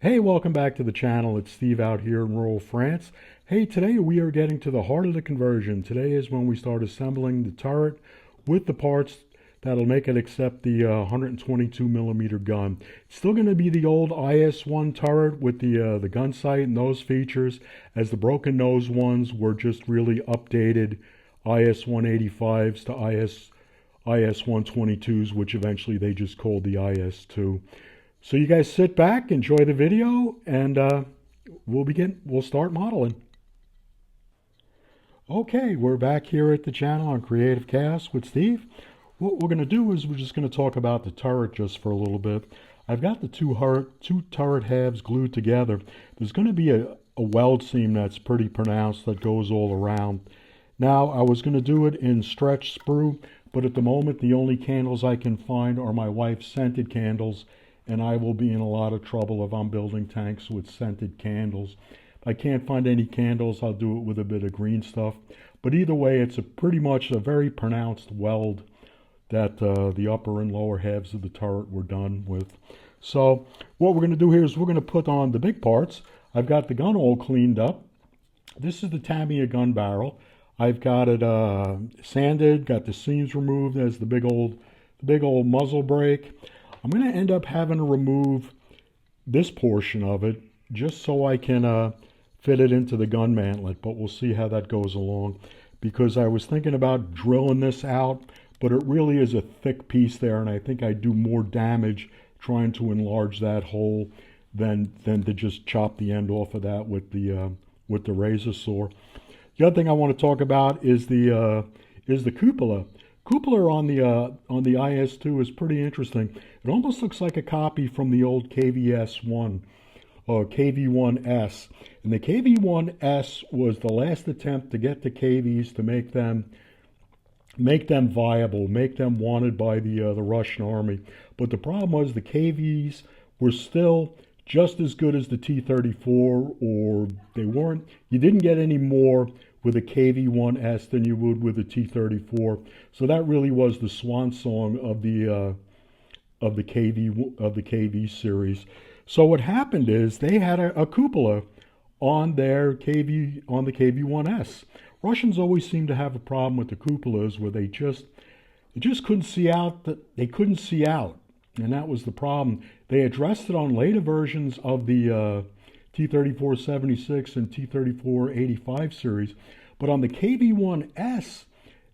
Hey, welcome back to the channel. It's Steve out here in rural France. Hey, today we are getting to the heart of the conversion. Today is when we start assembling the turret with the parts that'll make it accept the 122 millimeter gun. It's still going to be the old IS-1 turret with the gun sight and those features, as the broken nose ones were just really updated IS-185s to IS-122s, which eventually they just called the IS-2. So you guys sit back, enjoy the video, and we'll start modeling. Okay, we're back here at the channel on Creative Chaos with Steve. What we're going to do is we're just going to talk about the turret just for a little bit. I've got the two turret halves glued together. There's going to be a weld seam that's pretty pronounced that goes all around. Now, I was going to do it in stretch sprue, but at the moment the only candles I can find are my wife's scented candles, and I will be in a lot of trouble if I'm building tanks with scented candles. If I can't find any candles, I'll do it with a bit of green stuff. But either way, it's pretty much a very pronounced weld that the upper and lower halves of the turret were done with. So what we're going to do here is we're going to put on the big parts. I've got the gun all cleaned up. This is the Tamiya gun barrel. I've got it sanded, got the seams removed as the big old muzzle brake. I'm going to end up having to remove this portion of it just so I can fit it into the gun mantlet, but we'll see how that goes along, because I was thinking about drilling this out, but it really is a thick piece there, and I think I'd do more damage trying to enlarge that hole than to just chop the end off of that with the razor saw. The other thing I want to talk about is the cupola. Cupola on the IS-2 is pretty interesting. It almost looks like a copy from the old KVS-1 or KV-1S. And the KV-1S was the last attempt to get the KVs to make them viable, make them wanted by the Russian army. But the problem was the KVs were still just as good as the T-34, or they weren't. You didn't get any more with a KV-1S than you would with a T-34. So that really was the swan song of the KV series. So what happened is they had a cupola on their on the KV-1S. Russians always seem to have a problem with the cupolas where they just couldn't see out. They couldn't see out, and that was the problem. They addressed it on later versions of the T-34-76 and T-34-85 series, but on the KV-1S,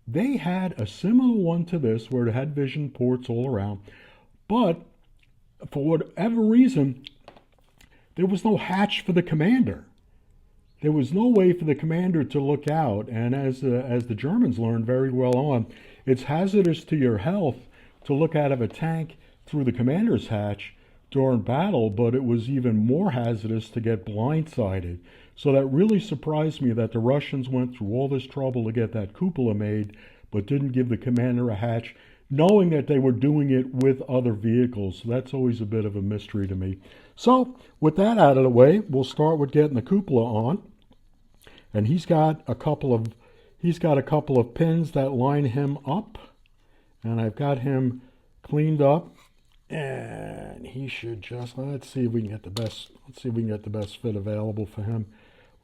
they had a similar one to this where it had vision ports all around, but for whatever reason, there was no hatch for the commander. There was no way for the commander to look out, and as the Germans learned very well on, it's hazardous to your health to look out of a tank through the commander's hatch during battle, but it was even more hazardous to get blindsided. So that really surprised me that the Russians went through all this trouble to get that cupola made, but didn't give the commander a hatch, knowing that they were doing it with other vehicles. So that's always a bit of a mystery to me. So with that out of the way, we'll start with getting the cupola on. And he's got a couple of pins that line him up, and I've got him cleaned up. And he should just, let's see if we can get the best fit available for him.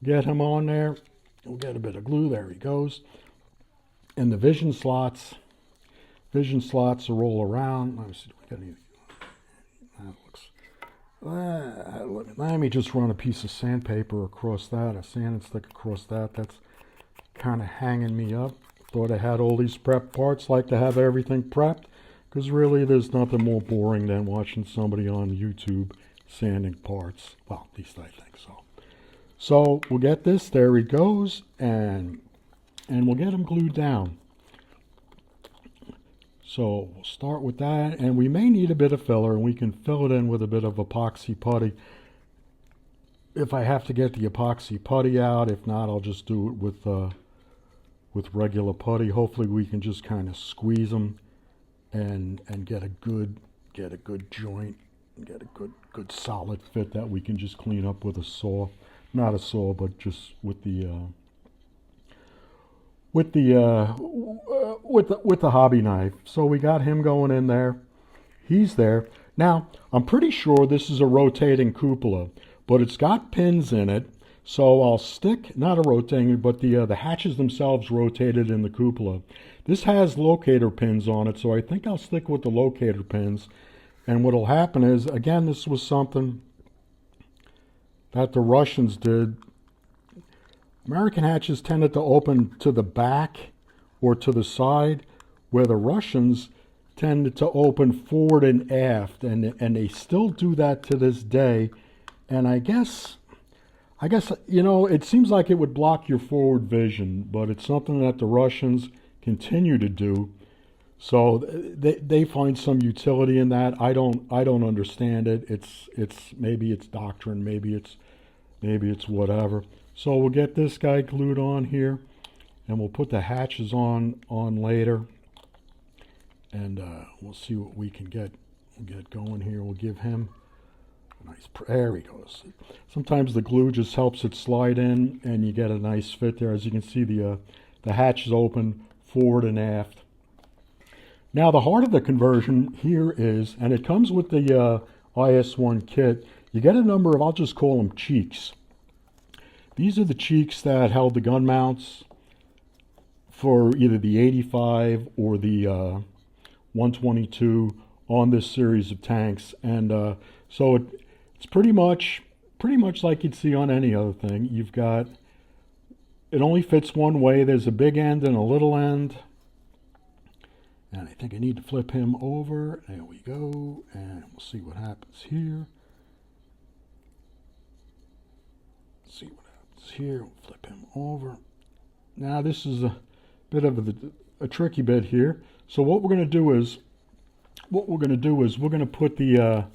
Get him on there. We'll get a bit of glue. There he goes. And the vision slots are all around. Let me see. Let me just run a piece of sandpaper across that, a sanding stick across that. That's kind of hanging me up. Thought I had all these prep parts. Like to have everything prepped, because really there's nothing more boring than watching somebody on YouTube sanding parts. Well, at least I think so. So we'll get this. There he goes, and we'll get him glued down. So we'll start with that, and we may need a bit of filler, and we can fill it in with a bit of epoxy putty if I have to get the epoxy putty out. If not, I'll just do it with regular putty. Hopefully we can just kind of squeeze them and get a good joint, and get a good solid fit that we can just clean up with a saw. Not a saw, but just with the hobby knife. So we got him going in there. He's there. Now, I'm pretty sure this is a rotating cupola, but it's got pins in it, so I'll stick, not a rotating, but the hatches themselves rotated in the cupola. This has locator pins on it, so I think I'll stick with the locator pins. And what'll happen is, again, this was something that the Russians did. American hatches tended to open to the back or to the side, where the Russians tended to open forward and aft, and they still do that to this day. And I guess, you know, it seems like it would block your forward vision, but it's something that the Russians continue to do. So they find some utility in that. I don't understand it. It's maybe it's doctrine, maybe it's whatever. So we'll get this guy glued on here, and we'll put the hatches on later, and we'll see what we can get going here. We'll give him a nice. There he goes. Sometimes the glue just helps it slide in, and you get a nice fit there. As you can see, the hatch is open forward and aft. Now the heart of the conversion here is, and it comes with the IS-1 kit, you get a number of, I'll just call them cheeks. These are the cheeks that held the gun mounts for either the 85 or the 122 on this series of tanks. And so it's pretty much like you'd see on any other thing. You've got, it only fits one way. There's a big end and a little end. And I think I need to flip him over. There we go. And we'll see what happens here. See what happens here. We'll flip him over. Now this is a bit of a tricky bit here. So what we're going to do is we're going to put the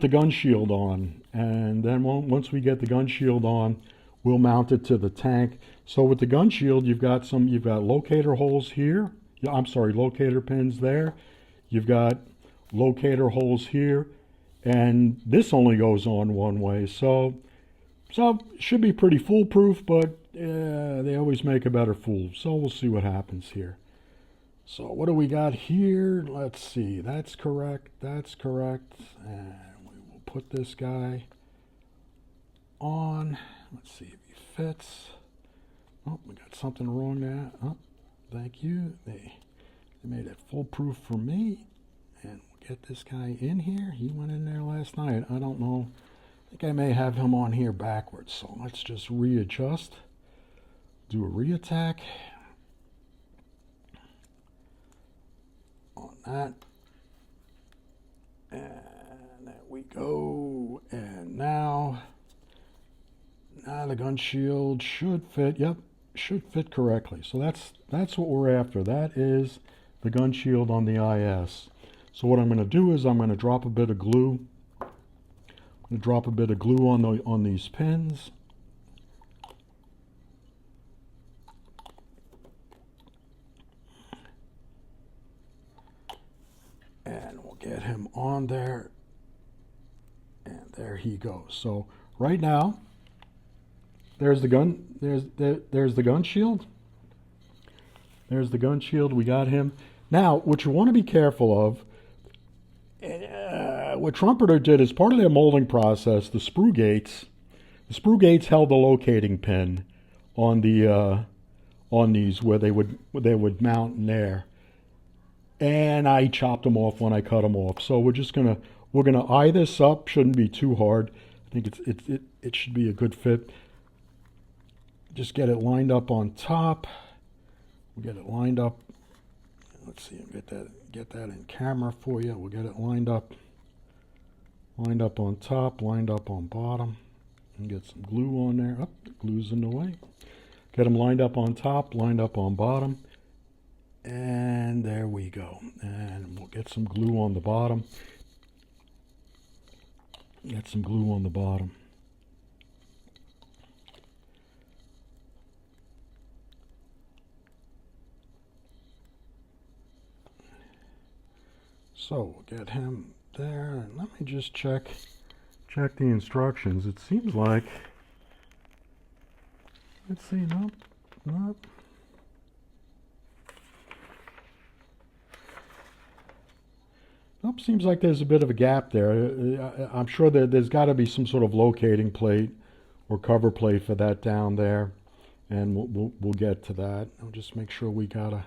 gun shield on, and then once we get the gun shield on, we'll mount it to the tank. So with the gun shield, you've got locator holes here. I'm sorry, locator pins there. You've got locator holes here, and this only goes on one way. So it should be pretty foolproof, but they always make a better fool. So we'll see what happens here. So what do we got here? Let's see. That's correct. That's correct. And we will put this guy on. Let's see if he fits. Oh, we got something wrong there. Oh, thank you. They made it foolproof for me. And we'll get this guy in here. He went in there last night. I don't know. I think I may have him on here backwards. So let's just readjust. Do a reattack on that. And there we go. And now the gun shield should fit. Yep, should fit correctly. So that's what we're after. That is the gun shield on the IS. So what I'm going to do is I'm going to drop a bit of glue. I'm going to drop a bit of glue on these pins. And we'll get him on there. And there he goes. So right now, there's the gun. There's the gun shield. There's the gun shield. We got him. Now, what you want to be careful of, what Trumpeter did as part of their molding process, the sprue gates held the locating pin on these where they would mount in there, and I chopped them off when I cut them off. So we're gonna eye this up. Shouldn't be too hard. I think it should be a good fit. Just get it lined up on top. We'll get it lined up. Let's see, get that in camera for you. We'll get it lined up on top, lined up on bottom, and get some glue on there. Oh, the glue's in the way. Get them lined up on top, lined up on bottom, and there we go. And we'll get some glue on the bottom. Get some glue on the bottom. So we'll get him there, and let me just check the instructions. It seems like, let's see, nope. Oh, seems like there's a bit of a gap there. I'm sure that there's got to be some sort of locating plate or cover plate for that down there, and we'll get to that. I'll just make sure we got a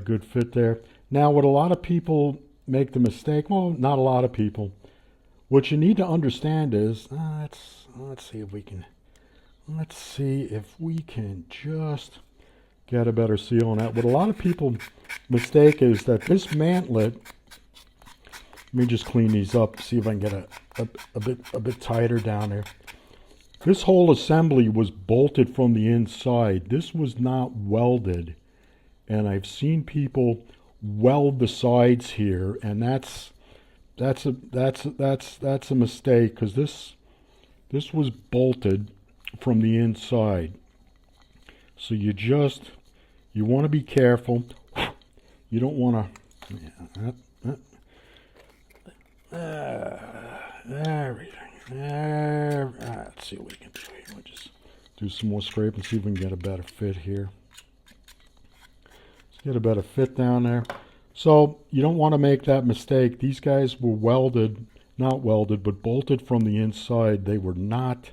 good fit there. Now, what a lot of people make the mistake, well, not a lot of people. What you need to understand is, let's see if we can just get a better seal on that. What a lot of people mistake is that this mantlet. Let me just clean these up, see if I can get a bit tighter down there. This whole assembly was bolted from the inside. This was not welded, and I've seen people weld the sides here, and that's a mistake, because this was bolted from the inside. So you want to be careful. You don't want to. Let's see what we can do here. We'll just do some more scrape and see if we can get a better fit here. Let's get a better fit down there. So you don't want to make that mistake. These guys were welded, not welded, but bolted from the inside. They were not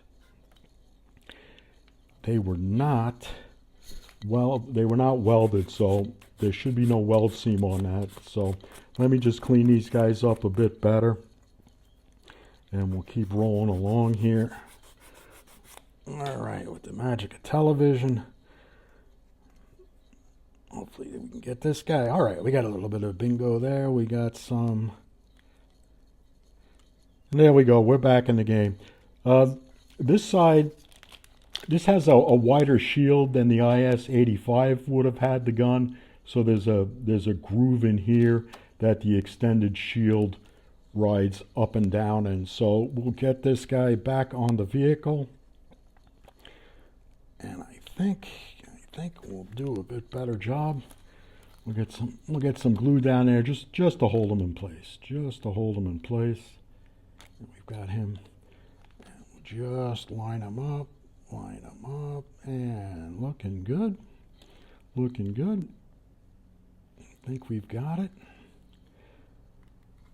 welded, so there should be no weld seam on that. So let me just clean these guys up a bit better, and we'll keep rolling along here. All right, with the magic of television. Hopefully we can get this guy. All right, we got a little bit of bingo there. We got some. And there we go. We're back in the game. This side, this has a wider shield than the IS-85 would have had the gun. So there's a groove in here that the extended shield rides up and down. And so we'll get this guy back on the vehicle. And I think we'll do a bit better job. We'll get some glue down there just to hold him in place. Just to hold him in place. And we've got him. And we'll just line him up, and looking good. Looking good. I think we've got it.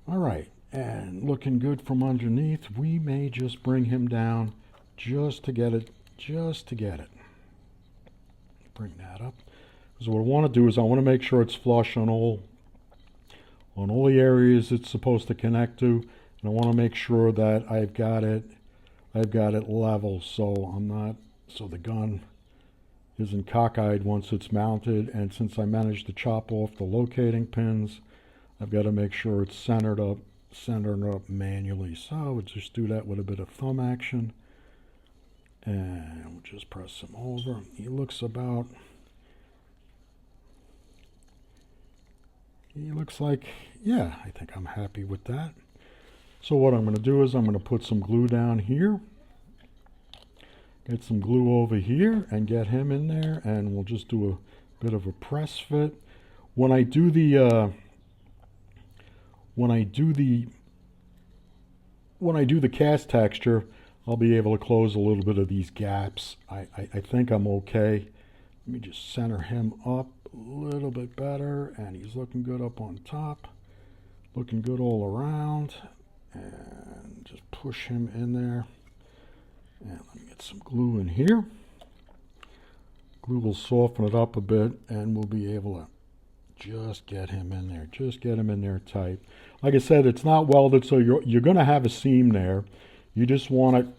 All right, and looking good from underneath. We may just bring him down just to get it. Bring that up. Because what I want to do is I want to make sure it's flush on all the areas it's supposed to connect to, and I want to make sure that I've got it level, so the gun isn't cockeyed once it's mounted. And since I managed to chop off the locating pins, I've got to make sure it's centered up manually. So we'll just do that with a bit of thumb action. And we'll just press him over. He looks like, yeah, I think I'm happy with that. So what I'm going to do is I'm going to put some glue down here. Get some glue over here and get him in there, and we'll just do a bit of a press fit. When I do the cast texture, I'll be able to close a little bit of these gaps. I think I'm okay. Let me just center him up a little bit better, and he's looking good up on top. Looking good all around. And just push him in there. And let me get some glue in here. Glue will soften it up a bit, and we'll be able to just get him in there. Just get him in there tight. Like I said, it's not welded, so you're going to have a seam there. You just want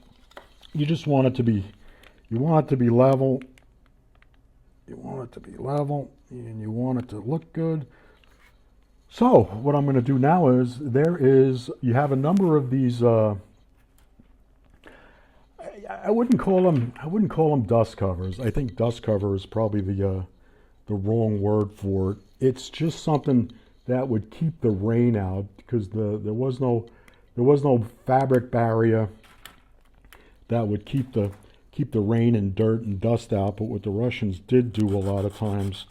it to be level. You want it to be level, and you want it to look good. So what I'm going to do now is you have a number of these. I wouldn't call them dust covers. I think dust cover is probably the wrong word for it. It's just something that would keep the rain out, because there was no fabric barrier that would keep the rain and dirt and dust out. But what the Russians did do a lot of times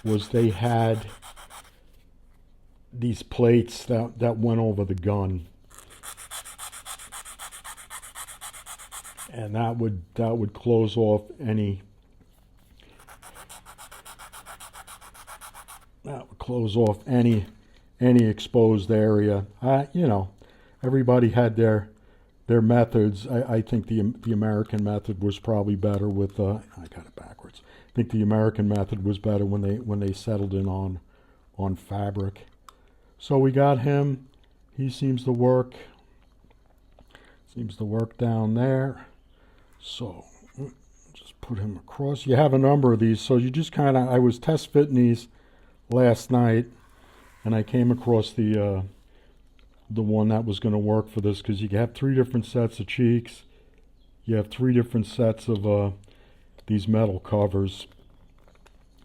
was they had these plates that went over the gun, and that would close off any any exposed area. You know, everybody had their methods. I think the American method was probably better with I got it backwards. I think the American method was better when they settled in on fabric. So we got him. He seems to work. Seems to work down there. So just put him across. You have a number of these, so you just kind of, I was test fitting these last night, and I came across the one that was going to work for this, because you have 3 different sets of cheeks. You have 3 different sets of these metal covers.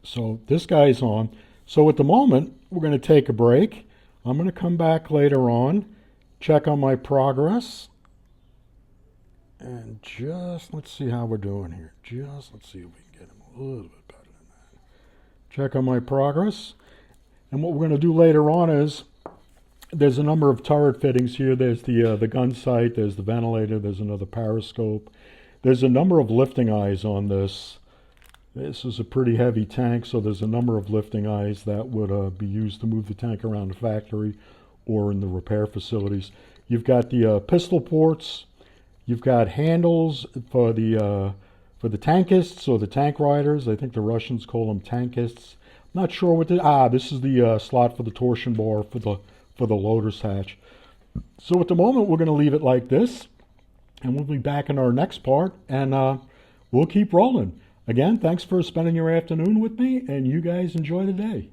So this guy's on. So at the moment, we're going to take a break. I'm going to come back later on, check on my progress, and just let's see how we're doing here. Just let's see if we can get him a little bit better than that. Check on my progress. And what we're going to do later on is, there's a number of turret fittings here. There's the gun sight, there's the ventilator, there's another periscope. There's a number of lifting eyes on this. This is a pretty heavy tank, so there's a number of lifting eyes that would be used to move the tank around the factory or in the repair facilities. You've got the pistol ports. You've got handles for the tankists or the tank riders. I think the Russians call them tankists. I'm not sure what this is the slot for the torsion bar for the loader's hatch. So at the moment, we're going to leave it like this, and we'll be back in our next part, and we'll keep rolling. Again, thanks for spending your afternoon with me, and you guys enjoy the day.